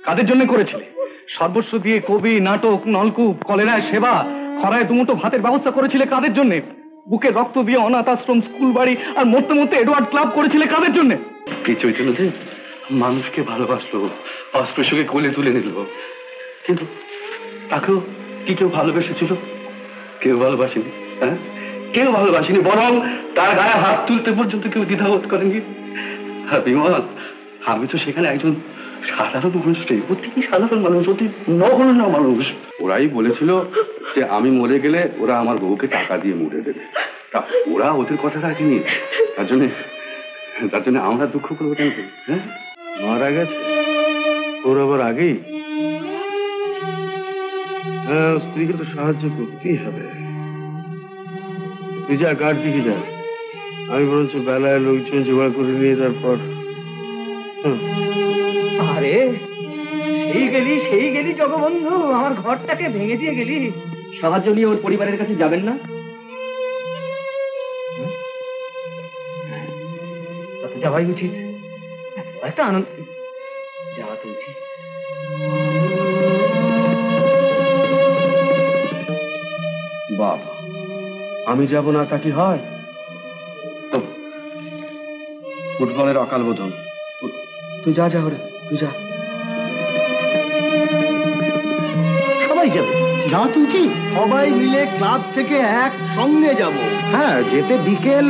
কাদের জন্য করেছিলে? সর্বস্ব দিয়ে কবি, নাটক, নলকূপ, কলেরায় সেবা, খরায় দুমুঠো ভাতের ব্যবস্থা করেছিলে কাদের জন্য? বুকে রক্ত দিয়ে অনাথ আশ্রম, স্কুল বাড়ি আর মরতে মরতে এডওয়ার্ড ক্লাব করেছিলে কাদের জন্য? এই চৈতন্যদেব মানুষকে ভালোবাসলো, অস্পৃশ্যকে কোলে তুলে নিল, কিন্তু তাকেও কি কেউ ভালোবেসেছিল? কেউ ভালোবাসেনি। হ্যাঁ, কেউ ভালোবাসেনি, বরং তার গায়ে হাত তুলতে পর্যন্ত কেউ দ্বিধাবোধ করেনি। বিমল, আমি তো সেখানে একজন সাধারণ মানুষ, অতি সাধারণ মানুষ, অতি নগণ্য মানুষ। ওরাই বলেছিল যে আমি মরে গেলে ওরা আমার বউকে টাকা দিয়ে মুড়ে দেবে। তা ওরা ওদের কথা রাখেনি, তার জন্য আমরা দুঃখ করবো কেন? হ্যাঁ, মারা গেছে ওর আবার আগেই। হ্যাঁ, স্ত্রীকে তো সাহায্য করতেই হবে। তুই যা, কার দিকে যা, আমি বরঞ্চ বেলায় লোকজন জোগাড় করে নিয়ে তারপর। আরে সেই গেলি জগবন্ধু, আমার ঘরটাকে ভেঙে দিয়ে গেলি। সাহায্য নিয়ে ওর পরিবারের কাছে যাবেন না? যাওয়াই উচিত, একটা আনন্দ, যাওয়া তো উচিত। বাবা, আমি যাব না তা কি হয়? ফুটবলের অকাল বোধন, তুই যা, ওরে তুই যা। সবাই যাবে, যাওয়া তো উচিত। সবাই মিলে ক্লাব থেকে এক সঙ্গে যাব। হ্যাঁ, যেতে বিকেল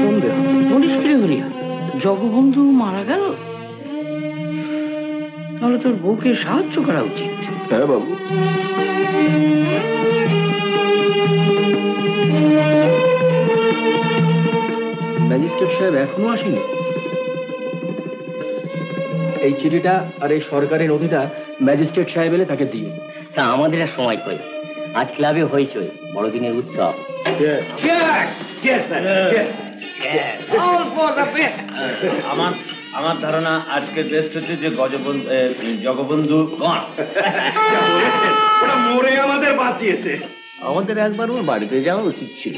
সন্ধে। বলিস কি রে হরিয়া, জগবন্ধু মারা গেল, তাহলে তোর বউকে সাহায্য করা উচিত। হ্যাঁ বাবু। ম্যাজিস্ট্রেট সাহেব এখনো আসেনি। এই চিঠিটা আর এই সরকারি নথিটা ম্যাজিস্ট্রেট সাহেব এলে তাকে দিয়ে। তা আমাদের আর সময় কই, আজ ক্লাবে হইচই, বড়দিনের উৎসব। আমার ধারণা আজকে বেস্ট হচ্ছে যে জগবন্ধু মরে আমাদের বাঁচিয়েছে। আমাদের একবার ওর বাড়িতে যাওয়া উচিত ছিল।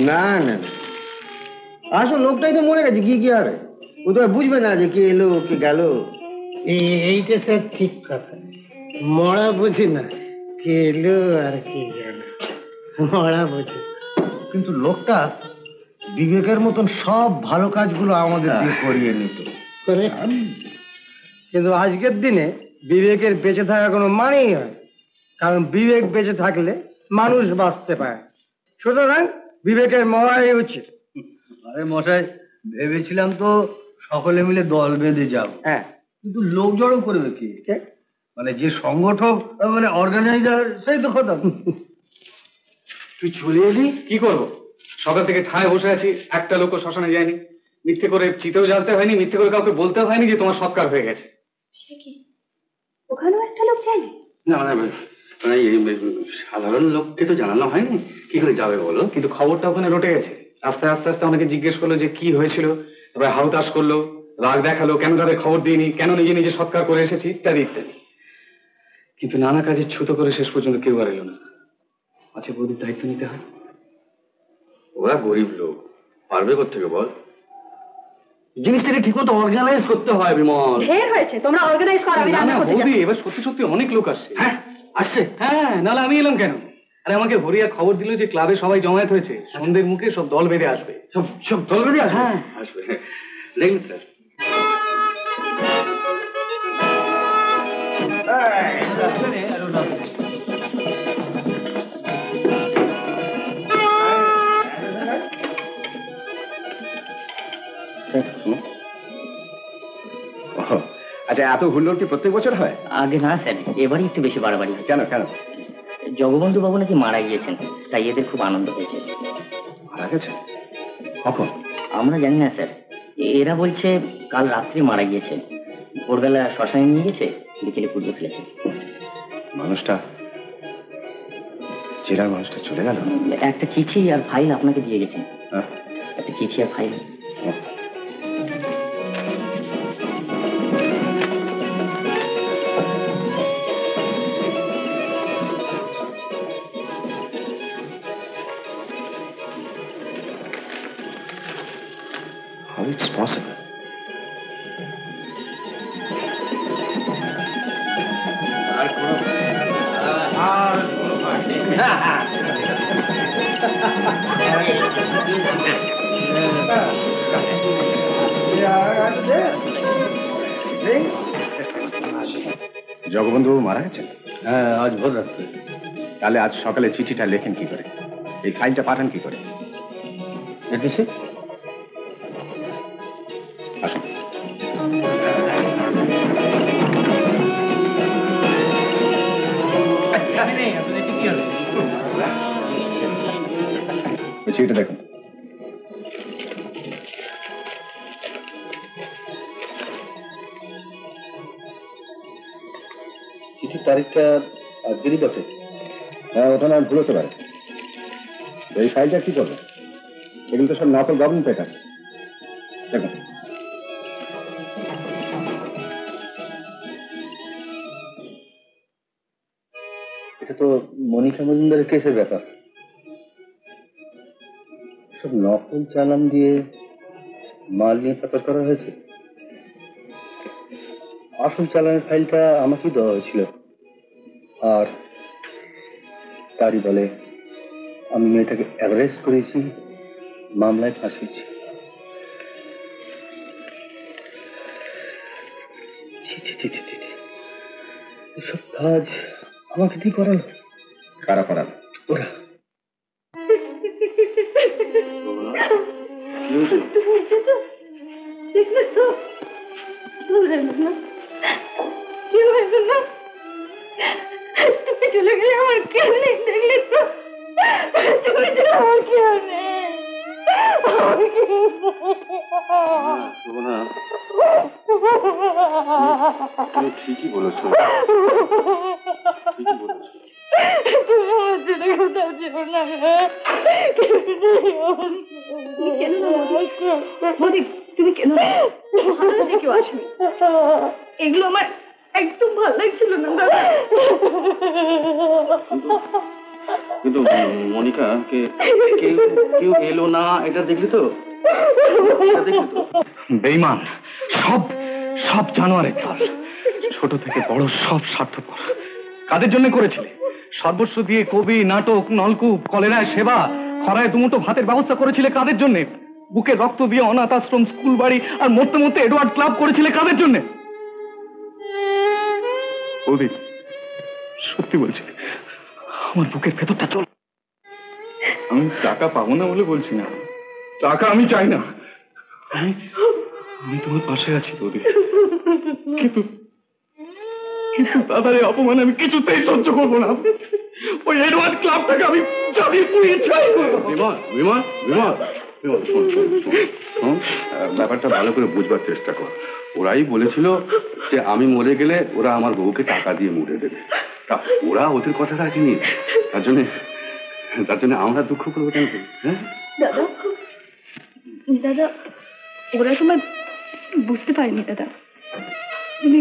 না না, আসল লোকটাই তো মরে গেছে, কি হবে? ও তো বুঝবে না যে কে এলো কে গেল। এইটা স্যার ঠিক কথা, মরা বুঝি না, কে এলো আর কে গেল, মরা বুঝি। কিন্তু লোকটা বিবেকের মতন সব ভালো কাজগুলো আমাদের দিয়ে করিয়ে নিত। কিন্তু আজকের দিনে বিবেকের বেঁচে থাকা কোনো মানেই হয়, কারণ বিবেক বেঁচে থাকলে মানুষ বাঁচতে পারে। সুতরাং বিবেকের মরাই উচিত। আরে মশাই, ভেবেছিলাম তো সকলে মিলে দল বেঁধে যাব। হ্যাঁ, কিন্তু লোক জড়ো করবে কি? মানে যে সংগঠক, মানে অর্গানাইজার, সেই তো খতম। তুই চলে এলি, কি করবো? সকাল থেকে ঠায় বসে আছি, একটা লোকও শ্মশানে যায়নি। মিথ্যে করে চিতেও জ্বালতে হয়নি, মিথ্যে করে কাউকে বলতে হয়নি যে তোমার সৎকার হয়ে গেছে। ওখানেও একটা লোক যায়নি? না মানে সাধারণ লোককে তো জানানো হয়নি, কি করে যাবে বলো? কিন্তু খবরটা ওখানে রটে গেছে। আস্তে আস্তে আস্তে অনেকে জিজ্ঞেস করলো যে কি হয়েছিল, তারপরে হাউতাশ করলো, রাগ দেখালো, কেন তাদের খবর দিইনি, কেন নিজে নিজে সৎকার করে এসেছি, ইত্যাদি ইত্যাদি। কিন্তু নানা কাজে ছুতো করে শেষ পর্যন্ত কেউ আর এলো না। আচ্ছা, বৌদির দায়িত্ব নিতে হয়। ওরা গরিব লোক, পারবে কোত্থেকে বল? জিনিসটাকে ঠিক মতো অর্গানাইজ করতে হয় বিমল। ঢের হয়েছে, তোমরা অর্গানাইজ করো, আমি রান্না করতে বৌদি, যাচ্ছি। এবার সত্যি সত্যি অনেক লোক আসছে। হ্যাঁ আসছে, হ্যাঁ, নাহলে আমি এলাম কেন? আরে আমাকে হরিয়া খবর দিল যে ক্লাবে সবাই জমায়েত হয়েছে, সন্ধ্যের মুখে সব দল বেঁধে আসবে। সব দল বেঁধে আসবে? হ্যাঁ আসবে, দেখুন স্যার। আচ্ছা, এত হুল্লোড় কি প্রত্যেক বছর হয়? আগে না স্যার, এবারই একটু বেশি বাড়াবাড়ি। কেন কেন? জগবন্ধু বাবু নাকি মারা গিয়েছেন, তাই এদের খুব আনন্দ হয়েছে। মারা গেছে? কখন? আমরা জানি না স্যার, এরা বলছে কাল রাত্রি মারা গিয়েছে। ভোরবেলা শ্মশানে নিয়ে গেছে, বিকেলে পুড়িয়ে ফেলেছে। মানুষটা, চেনার মানুষটা চলে গেল? একটা চিঠি আর ফাইল আপনাকে দিয়ে গেছেন। হ্যাঁ, একটা চিঠি আর file. How it's possible? Jagabandhu মারা গেছেন? হ্যাঁ, আজ ভোর রাত্রে। তাহলে আজ সকালে চিঠিটা লেখেন কি করে, এই ফাইলটা পাঠান কি করে? দেখেছি। আসুন। চিঠিটা দেখুন। চিঠির তারিখটা আজকেরই বটে। হ্যাঁ, ওটা না ভুল হতে পারে। এই ফাইলটা কি করবে? এগুলো তো সব নকল গভর্নমেন্ট পেপার। দেখুন। এটা তো মনিকা মজুমদারের কেসের ব্যাপার। সব নকল চালান দিয়ে মাল নিয়ে পাচার করা হয়েছে। আসল চালানের ফাইলটা আমাকেই দেওয়া হয়েছিল, আর তারই বলে আমি মেয়েটাকে অ্যারেস্ট করেছি, মামলায় ফাঁসিয়েছি। এসব কাজ আমাকে দিয়ে করালো। কারা করালো? ওরা। তুমি চলে গেলে আমার কেউ নেই, দেখলে তো? তুমি চলে আমার কেউ নেই। তুমি ঠিকই বলেছো। তুমি আমার ছেলে কোথাও যেও না। কেন না মোদি, তুমি কেন? ভালো যে কেউ আসবে, এগুলো আমার একদম ভালো লাগছিল না দাদা। কিন্তু মনিকা কেউ এলো না, এটা দেখলি তো? বেঈমান, সব সব জানোয়ারের দল। ছোট থেকে বড় সব স্বার্থপর। কাদের জন্য করেছিলে? সর্বস্ব দিয়ে কবি, নাটক, নলকূপ, কলেরায় সেবা, খরায় দুমুঠো ভাতের ব্যবস্থা করেছিলে কাদের জন্য? বুকে রক্ত দিয়ে অনাথ আশ্রম, স্কুল বাড়ি আর মরতে মরতে এডওয়ার্ড ক্লাব করেছিলে কাদের জন্য? বৌদি, সত্যি বলছি, আমার বুকের ভেতরটা চল। আমি টাকা পাবো না বলে বলছি না, টাকা আমি চাই না। আমি তোমার পাশে আছি বৌদি, কিন্তু কিন্তু দাদার এই অপমান আমি কিছুতেই সহ্য করবো না। ওই এডওয়ার্ড ক্লাবটাকে আমি জ্বালিয়ে পুড়িয়ে ছাই করবো। বিমান, ব্যাপারটা ভালো করে বুঝবার চেষ্টা কর। ওরাই বলেছিল যে আমি মরে গেলে ওরা আমার বউকে টাকা দিয়ে মুড়ে দেবে। তা ওরা ওদের কথা রাখেনি, তার জন্য আমরা দুঃখ করবো কেন? হ্যাঁ দাদা, দাদা, ওরা সময় বুঝতে পারিনি দাদা, তুমি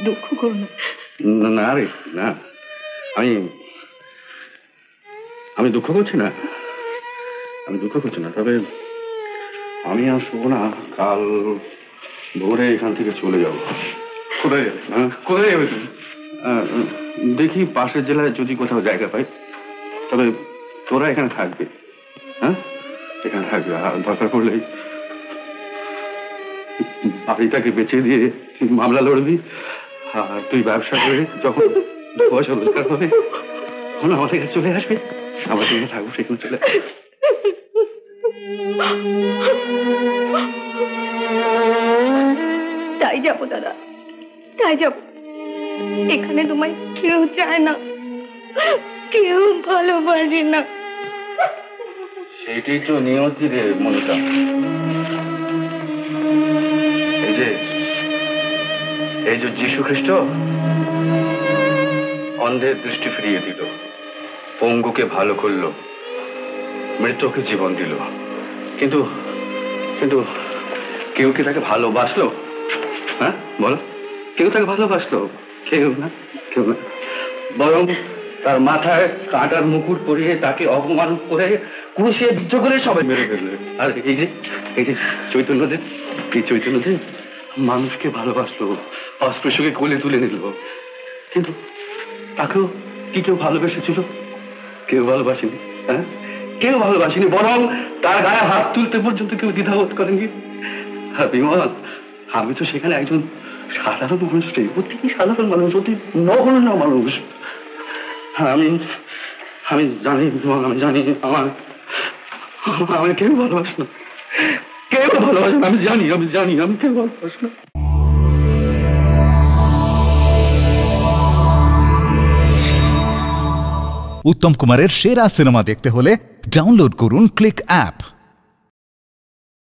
দুঃখ করো না। না রে, না, আমি দুঃখ করছি না, তবে আমি আসবো না, কাল ভোরে এখান থেকে চলে যাব। কোথায় যাবে? কোথায় যাবে তুমি? দেখি পাশের জেলায় যদি কোথাও জায়গা পাই, তবে তোরা এখানে থাকবে। হ্যাঁ, এখানে থাকবে, আর দরকার পড়লে বাড়িটাকে বেচে দিয়ে মামলা লড়বি, আর তুই ব্যবসা করে যখন পয়সা রোজগার হবে তখন আমাদের কাছে চলে আসবে, আমরা যেখানে থাকবো সেখানে চলে আসবে। তাই যাবো দাদা, তাই যাবো। এখানে তোমায় কেউ চায় না, কেউ ভালোবাসে না। সেইটাই তো নিয়তি রে মনিকা। এই যে যীশু খ্রিস্ট অন্ধের দৃষ্টি ফিরিয়ে দিল, পঙ্গুকে ভালো করলো, মৃতকে জীবন দিল, কিন্তু কিন্তু কেউ কি তাকে ভালোবাসলো? হ্যাঁ বলো, কেউ তাকে ভালোবাসলো? কেউ না, কেউ না। বরং তার মাথায় কাঁটার মুকুট পরিয়ে তাকে অপমান করে ক্রুশিয়ে বিদ্ধ করে সবাই মেরে ফেলবে। আর এই যে চৈতন্যদেব, এই চৈতন্যদেব মানুষকে ভালোবাসলো, অস্পৃশ্যকে কোলে তুলে নিল, কিন্তু তাকেও কি কেউ ভালোবেসেছিল? কেউ ভালোবাসেনি। হ্যাঁ, কেউ ভালোবাসেনি, বরং তার গায়ে হাত তুলতে পর্যন্ত কেউ দ্বিধাবোধ করেনি। আর বিমল, আমি তো সেখানে একজন সাধারণ মানুষ রে, অতি সাধারণ মানুষ, অতি নগণ্য মানুষ। আমি জানি বিমল, আমি জানি আমার কেউ ভালোবাসে না, কেউ ভালোবাসে না, আমি জানি আমি কেউ ভালোবাসে না। উত্তম কুমারের সেরা সিনেমা দেখতে হলে ডাউনলোড করুন ক্লিক অ্যাপ।